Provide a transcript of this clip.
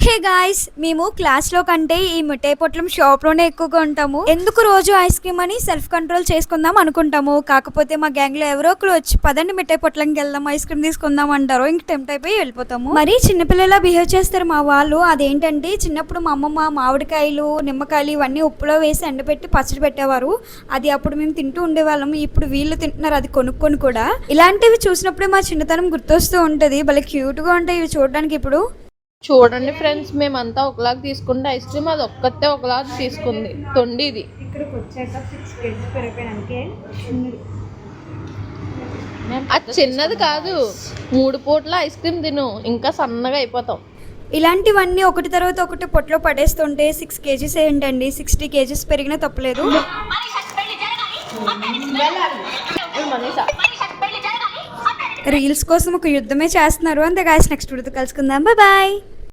Hey guys, మేము క్లాస్లో కంటే ఈ మిఠాయి పొట్లం షాప్లోనే ఎక్కువగా ఉంటాము. ఎందుకు రోజు ఐస్ క్రీమ్ అని సెల్ఫ్ కంట్రోల్ చేసుకుందాం అనుకుంటాము. కాకపోతే మా గ్యాంగ్లో ఎవరో ఒకరు వచ్చి పదండి మిఠాయి పొట్లంకి వెళ్దాం, ఐస్ క్రీమ్ తీసుకుందాం అంటారు. ఇంక టెంప్ట్ అయిపోయి వెళ్ళిపోతాము. మరి చిన్నపిల్లలా బిహేవ్ చేస్తారు మా వాళ్ళు. అదేంటంటే చిన్నప్పుడు మా అమ్మమ్మ మామిడికాయలు, నిమ్మకాయలు ఇవన్నీ ఉప్పులో వేసి ఎండబెట్టి పచ్చడి పెట్టేవారు. అది అప్పుడు మేము తింటూ ఉండేవాళ్ళం. ఇప్పుడు వీళ్ళు తింటున్నారు అది కొనుక్కొని కూడా. ఇలాంటివి చూసినప్పుడే మా చిన్నతనం గుర్తొస్తూ ఉంటుంది. భలే క్యూట్గా ఉంటాయి ఇవి చూడడానికి. ఇప్పుడు చూడండి ఫ్రెండ్స్, మేమంతా ఒకలాగా తీసుకుంటే ఐస్ క్రీమ్ అది ఒక్కతే ఒకలాగా తీసుకుంది. తొండిది ఇక్కడికి వచ్చాక 6 kg పెరిగిపోయానికి అది చిన్నది కాదు, 3 పూట్ల ఐస్ క్రీమ్ తిను ఇంకా సన్నగా అయిపోతాం. ఇలాంటివన్నీ ఒకటి తర్వాత ఒకటి పొట్లో పడేస్తుంటే 6 kgs ఏంటండి, 60 kgs పెరిగినా తప్పలేదు. రీల్స్ కోసం ఒక యుద్ధమే చేస్తున్నారు. అంతే గాయ్స్, నెక్స్ట్ వీడియోతో కలుసుకుందాం. Bye bye.